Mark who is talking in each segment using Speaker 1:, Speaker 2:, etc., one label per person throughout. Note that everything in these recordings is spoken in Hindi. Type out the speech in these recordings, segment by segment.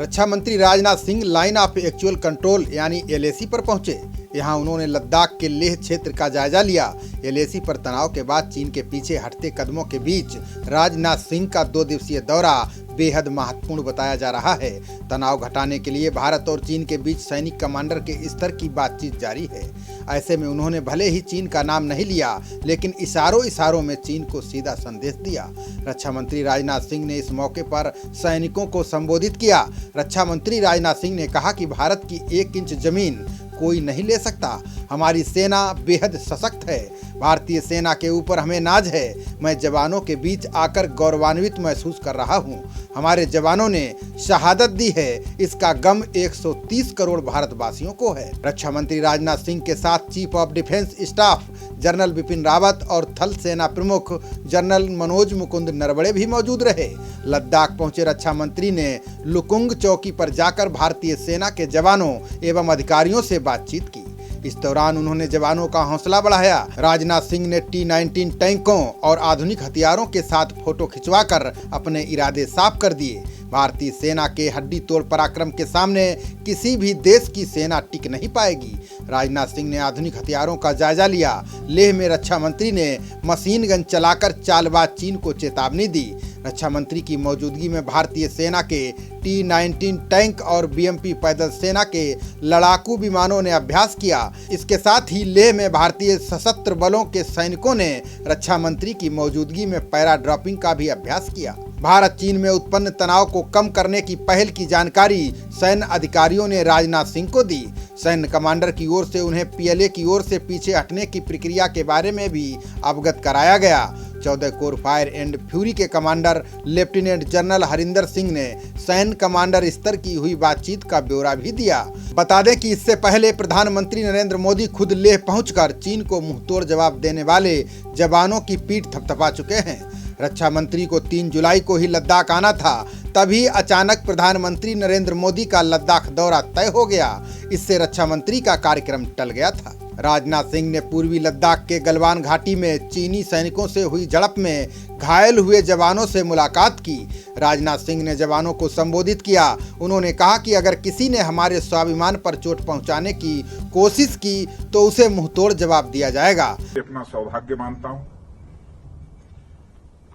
Speaker 1: रक्षा मंत्री Rajnath Singh line of actual control यानी LAC पर पहुंचे। यहां उन्होंने लद्दाख के लेह क्षेत्र का जायजा लिया। LAC पर तनाव के बाद चीन के पीछे हटते कदमों के बीच राजनाथ सिंह का 2 दिवसीय दौरा बेहद महत्वपूर्ण बताया जा रहा है। तनाव घटाने के लिए भारत और चीन के बीच सैनिक कमांडर के स्तर की बातचीत जारी है। ऐसे में उन्होंने भले ही चीन का नाम नहीं लिया, लेकिन इशारों में चीन को सीधा संदेश दिया। रक्षा मंत्री राजनाथ सिंह ने इस मौके पर सैनिकों को संबोधित किया। रक्षा मंत्री राजनाथ सिंह ने कहा कि भारत की 1 इंच जमीन कोई नहीं ले सकता। हमारी सेना बेहद सशक्त है। भारतीय सेना के ऊपर हमें नाज है। मैं जवानों के बीच आकर गौरवान्वित महसूस कर रहा हूं। हमारे जवानों ने शहादत दी है, इसका गम 130 करोड़ भारतवासियों को है। रक्षा मंत्री राजनाथ सिंह के साथ chief of defence staff general Bipin Rawat और थल सेना प्रमुख जनरल मनोज मुकुंद नरवणे भी मौजूद रहे। लद्दाख पहुंचे रक्षा मंत्री ने लुकुंग चौकी पर जाकर भारतीय सेना के जवानों एवं अधिकारियों से बातचीत की। इस दौरान उन्होंने जवानों का हौसला बढ़ाया। राजनाथ सिंह ने T-19 टैंकों और आधुनिक हथियारों के साथ फोटो खिंचवाकर अपने इरादे साफ कर दिए। भारतीय सेना के हड्डी तोड़ पराक्रम के सामने किसी भी देश की सेना टिक नहीं पाएगी। राजनाथ सिंह ने आधुनिक हथियारों का जायजा लिया। लेह में रक्षा मंत्री ने मशीन गन चलाकर चालबाज चीन को चेतावनी दी। रक्षा मंत्री की मौजूदगी में भारतीय सेना के T-19 टैंक और BMP पैदल सेना के लड़ाकू विमानों ने अभ्यास किया। इसके साथ ही लेह में भारतीय सशस्त्र बलों के सैनिकों ने रक्षा मंत्री की मौजूदगी में पैरा ड्रॉपिंग का भी अभ्यास किया। भारत चीन में उत्पन्न तनाव को कम करने की पहल की जानकारी सैन्य अधिकारियों ने राजनाथ सिंह को दी। सैन्य कमांडर की ओर से उन्हें PLA की ओर से पीछे हटने की प्रक्रिया के बारे में भी अवगत कराया गया। 14 कोर फायर एंड फ्यूरी के commander lieutenant general Harinder Singh ने सैन्य कमांडर स्तर की हुई बातचीत का ब्यौरा भी दिया। बता दें कि इससे पहले प्रधानमंत्री नरेंद्र मोदी खुद लेह पहुंचकर चीन को मुंहतोड़ जवाब देने वाले जवानों की पीठ थपथपा चुके हैं। रक्षा मंत्री को 3 जुलाई को ही लद्दाख आना था, तभी अचानक प्रधानमंत्री नरेंद्र मोदी का लद्दाख दौरा तय हो गया। इससे रक्षा मंत्री का कार्यक्रम टल गया था। राजनाथ सिंह ने पूर्वी लद्दाख के गलवान घाटी में चीनी सैनिकों से हुई झड़प में घायल हुए जवानों से मुलाकात की। राजनाथ सिंह ने जवानों को संबोधित किया। उन्होंने कहा कि अगर किसी ने हमारे स्वाभिमान पर चोट पहुंचाने की कोशिश की तो उसे मुंहतोड़ जवाब दिया जाएगा।
Speaker 2: अपना सौभाग्य मानता हूं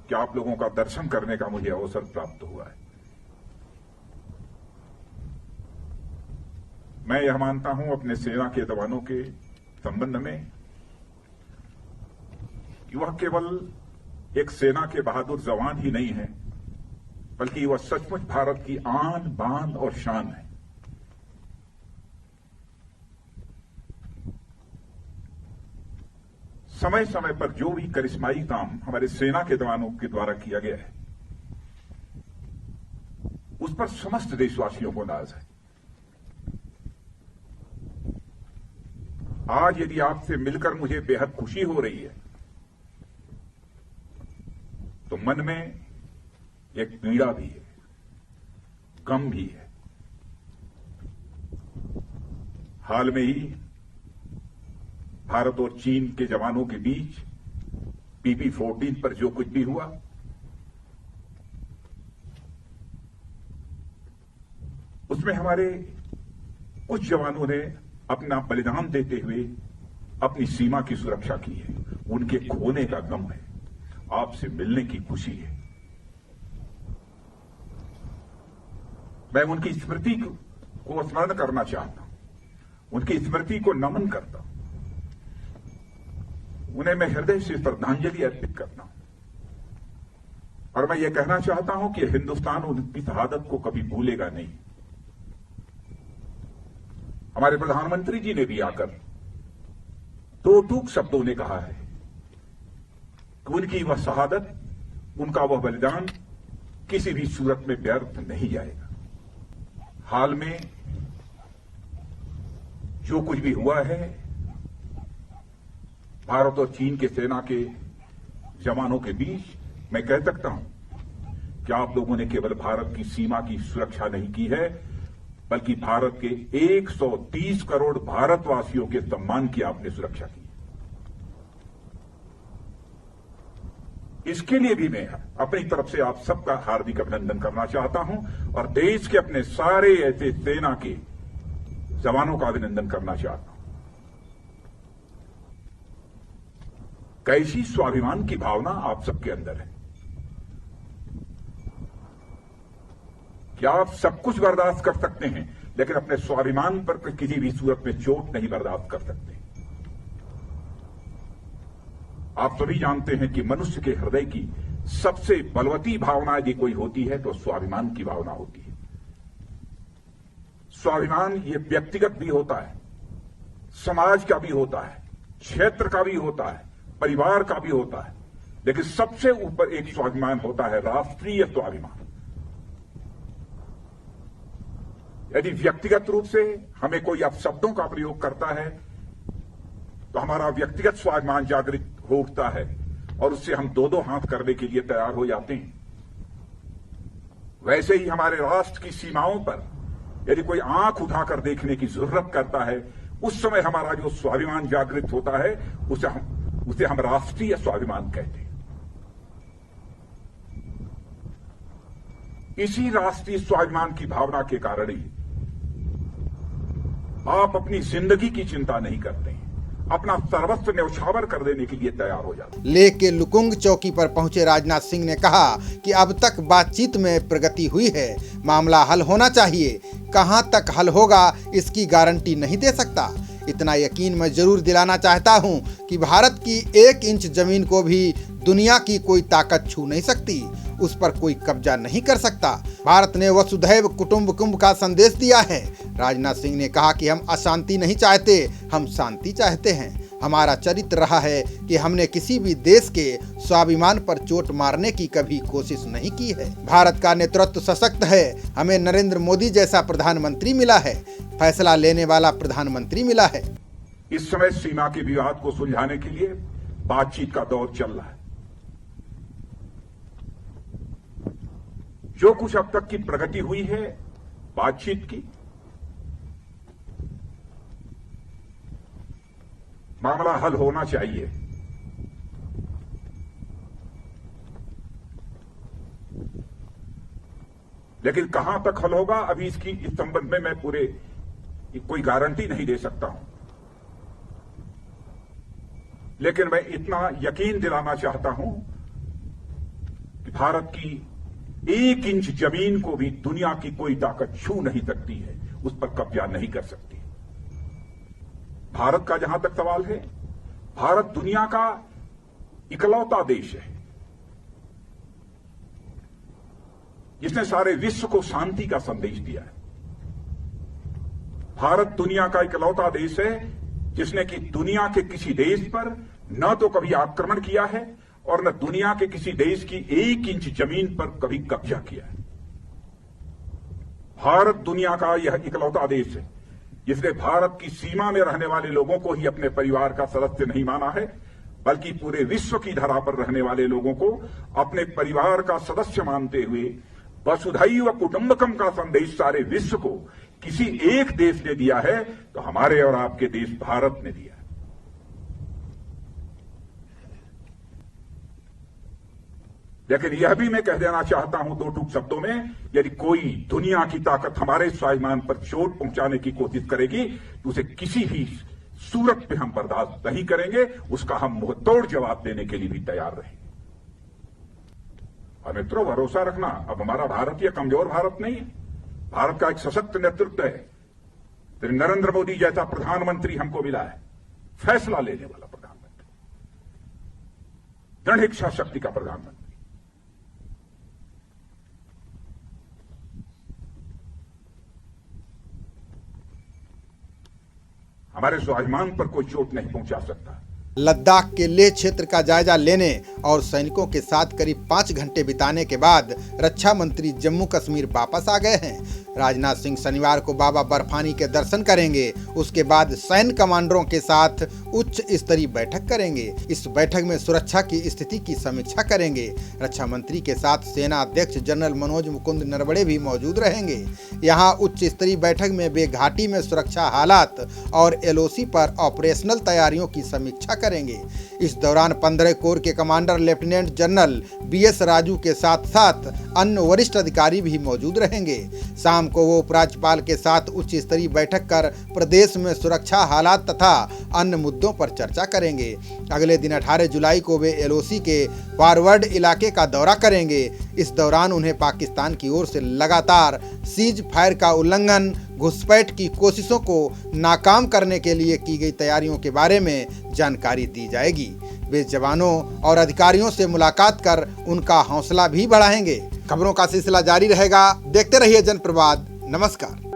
Speaker 2: कि आप लोगों का दर्शन करने का मुझे अवसर प्राप्त हुआ है। मैं यह मानता हूं अपने सेना के जवानों के संबंध में कि वह केवल एक सेना के बहादुर जवान ही नहीं है, बल्कि वह सचमुच भारत की आन बान और शान है। समय समय पर जो भी करिश्माई काम हमारे सेना के जवानों के द्वारा किया गया है, उस पर समस्त देशवासियों को नाज है। आज यदि आपसे मिलकर मुझे बेहद खुशी हो रही है, तो मन में एक पीड़ा भी है, गम भी है। हाल में ही भारत और चीन के जवानों के बीच PP-14 पर जो कुछ भी हुआ, उसमें हमारे कुछ जवानों ने अपना बलिदान देते हुए अपनी सीमा की सुरक्षा की है। उनके खोने का गम है, आपसे मिलने की खुशी है। मैं उनकी स्मृति को स्मरण करना चाहता हूं, उनकी स्मृति को नमन करता हूं, उन्हें मैं हृदय से श्रद्धांजलि अर्पित करता हूं। और मैं ये कहना चाहता हूं कि हिंदुस्तान उनकी शहादत को कभी भूलेगा नहीं। हमारे प्रधानमंत्री जी ने भी आकर 2 टूक शब्दों ने कहा है कि उनकी वह शहादत, उनका वह बलिदान किसी भी सूरत में व्यर्थ नहीं जाएगा। हाल में जो कुछ भी हुआ है, भारत और चीन के सेना के जवानों के बीच, मैं कह सकता हूं कि आप लोगों ने केवल भारत की सीमा की सुरक्षा नहीं की है, बल्कि भारत के 130 करोड़ भारतवासियों के सम्मान की आपने सुरक्षा की। इसके लिए भी मैं अपनी तरफ से आप सबका हार्दिक अभिनंदन करना चाहता हूं और देश के अपने सारे ऐसे सेना के जवानों का अभिनंदन करना चाहता हूं। कैसी स्वाभिमान की भावना आप सबके अंदर है। क्या आप सब कुछ बर्दाश्त कर सकते हैं लेकिन अपने स्वाभिमान पर किसी भी सूरत में चोट नहीं बर्दाश्त कर सकते। आप सभी जानते हैं कि मनुष्य के हृदय की सबसे बलवती भावना यदि कोई होती है तो स्वाभिमान की भावना होती है। स्वाभिमान ये व्यक्तिगत भी होता है, समाज का भी होता है, क्षेत्र का भी होता है, परिवार का भी होता है, लेकिन सबसे ऊपर एक स्वाभिमान होता है राष्ट्रीय स्वाभिमान। यदि व्यक्तिगत रूप से हमें कोई अपशब्दों का प्रयोग करता है तो हमारा व्यक्तिगत स्वाभिमान जागृत हो उठता है और उससे हम दो दो हाथ करने के लिए तैयार हो जाते हैं। वैसे ही हमारे राष्ट्र की सीमाओं पर यदि कोई आंख उठाकर देखने की जरूरत करता है उस समय हमारा जो स्वाभिमान जागृत होता है उसे हम राष्ट्रीय स्वाभिमान कहते हैं। इसी राष्ट्रीय स्वाभिमान की भावना के कारण ही आप अपनी जिंदगी की चिंता नहीं करते हैं, अपना सर्वस्व न्यौछावर कर देने के लिए तैयार हो जाते हैं।
Speaker 1: लेह के लुकुंग चौकी पर पहुंचे राजनाथ सिंह ने कहा कि अब तक बातचीत में प्रगति हुई है, मामला हल होना चाहिए। कहां तक हल होगा इसकी गारंटी नहीं दे सकता। इतना यकीन मैं जरूर दिलाना चाहता हूं कि भारत की 1 इंच जमीन को भी दुनिया की कोई ताकत छू नहीं सकती, उस पर कोई कब्जा नहीं कर सकता। भारत ने वसुधैव कुटुंबकम का संदेश दिया है। राजनाथ सिंह ने कहा कि हम अशांति नहीं चाहते, हम शांति चाहते हैं। हमारा चरित्र रहा है कि हमने किसी भी देश के स्वाभिमान पर चोट मारने की कभी कोशिश नहीं की है। भारत का नेतृत्व सशक्त है। हमें नरेंद्र मोदी जैसा प्रधानमंत्री मिला है, फैसला लेने वाला प्रधानमंत्री मिला है।
Speaker 2: इस समय सीमा के विवाद को सुलझाने के लिए बातचीत का दौर चल रहा है। जो कुछ अब तक की प्रगति हुई है बातचीत की, मामला हल होना चाहिए। लेकिन कहां तक हल होगा अभी इस संबंध में मैं कोई गारंटी नहीं दे सकता हूं। लेकिन मैं इतना यकीन दिलाना चाहता हूं कि भारत की 1 इंच जमीन को भी दुनिया की कोई ताकत छू नहीं सकती है, उस पर कब्जा नहीं कर सकती। भारत का जहां तक सवाल है, भारत दुनिया का इकलौता देश है जिसने सारे विश्व को शांति का संदेश दिया है। भारत दुनिया का इकलौता देश है जिसने कि दुनिया के किसी देश पर न तो कभी आक्रमण किया है और न दुनिया के किसी देश की 1 इंच जमीन पर कभी कब्जा किया है। भारत दुनिया का यह इकलौता देश है जिसने भारत की सीमा में रहने वाले लोगों को ही अपने परिवार का सदस्य नहीं माना है, बल्कि पूरे विश्व की धरा पर रहने वाले लोगों को अपने परिवार का सदस्य मानते हुए वसुधैव कुटुंबकम का संदेश सारे विश्व को किसी एक देश ने दिया है तो हमारे और आपके देश भारत ने दिया है। लेकिन यह भी मैं कह देना चाहता हूं 2 टूक शब्दों में, यदि कोई दुनिया की ताकत हमारे स्वाभिमान पर चोट पहुंचाने की कोशिश करेगी तो उसे किसी भी सूरत पे हम बर्दाश्त नहीं करेंगे, उसका हम मुंहतोड़ जवाब देने के लिए भी तैयार रहेंगे। और मित्रों, भरोसा रखना, अब हमारा भारत यह कमजोर भारत नहीं है। भारत का एक सशक्त नेतृत्व है। फिर नरेंद्र मोदी जैसा प्रधानमंत्री हमको मिला है, फैसला लेने वाला प्रधानमंत्री, दृढ़ इच्छा शक्ति का प्रधानमंत्री। हमारे स्वाभिमान पर कोई चोट नहीं पहुंचा सकता।
Speaker 1: लद्दाख के लेह क्षेत्र का जायजा लेने और सैनिकों के साथ करीब 5 घंटे बिताने के बाद रक्षा मंत्री जम्मू कश्मीर वापस आ गए हैं। राजनाथ सिंह शनिवार को बाबा बर्फानी के दर्शन करेंगे। उसके बाद सैन्य कमांडरों के साथ उच्च स्तरीय बैठक करेंगे। इस बैठक में सुरक्षा की स्थिति की समीक्षा करेंगे। रक्षा मंत्री के साथ सेना अध्यक्ष जनरल मनोज मुकुंद नरवणे भी मौजूद रहेंगे। यहाँ उच्च स्तरीय बैठक में वे घाटी में सुरक्षा हालात और LOC पर ऑपरेशनल तैयारियों की समीक्षा करेंगे। इस दौरान 15 कोर के commander lieutenant general BS Raju के साथ साथ अन्य वरिष्ठ अधिकारी भी मौजूद रहेंगे। शाम को वो उपराज्यपाल के साथ उच्च स्तरीय बैठक कर प्रदेश में सुरक्षा हालात तथा अन्य मुद्दों पर चर्चा करेंगे। अगले दिन 18 जुलाई को वे LOC के फॉरवर्ड इलाके का दौरा करेंगे। इस दौरान उन्हें पाकिस्तान की ओर से लगातार सीज फायर का उल्लंघन, घुसपैठ की कोशिशों को नाकाम करने के लिए की गई तैयारियों के बारे में जानकारी दी जाएगी। वे जवानों और अधिकारियों से मुलाकात कर उनका हौसला भी बढ़ाएंगे। खबरों का सिलसिला जारी रहेगा। देखते रहिए जनप्रवाद। नमस्कार।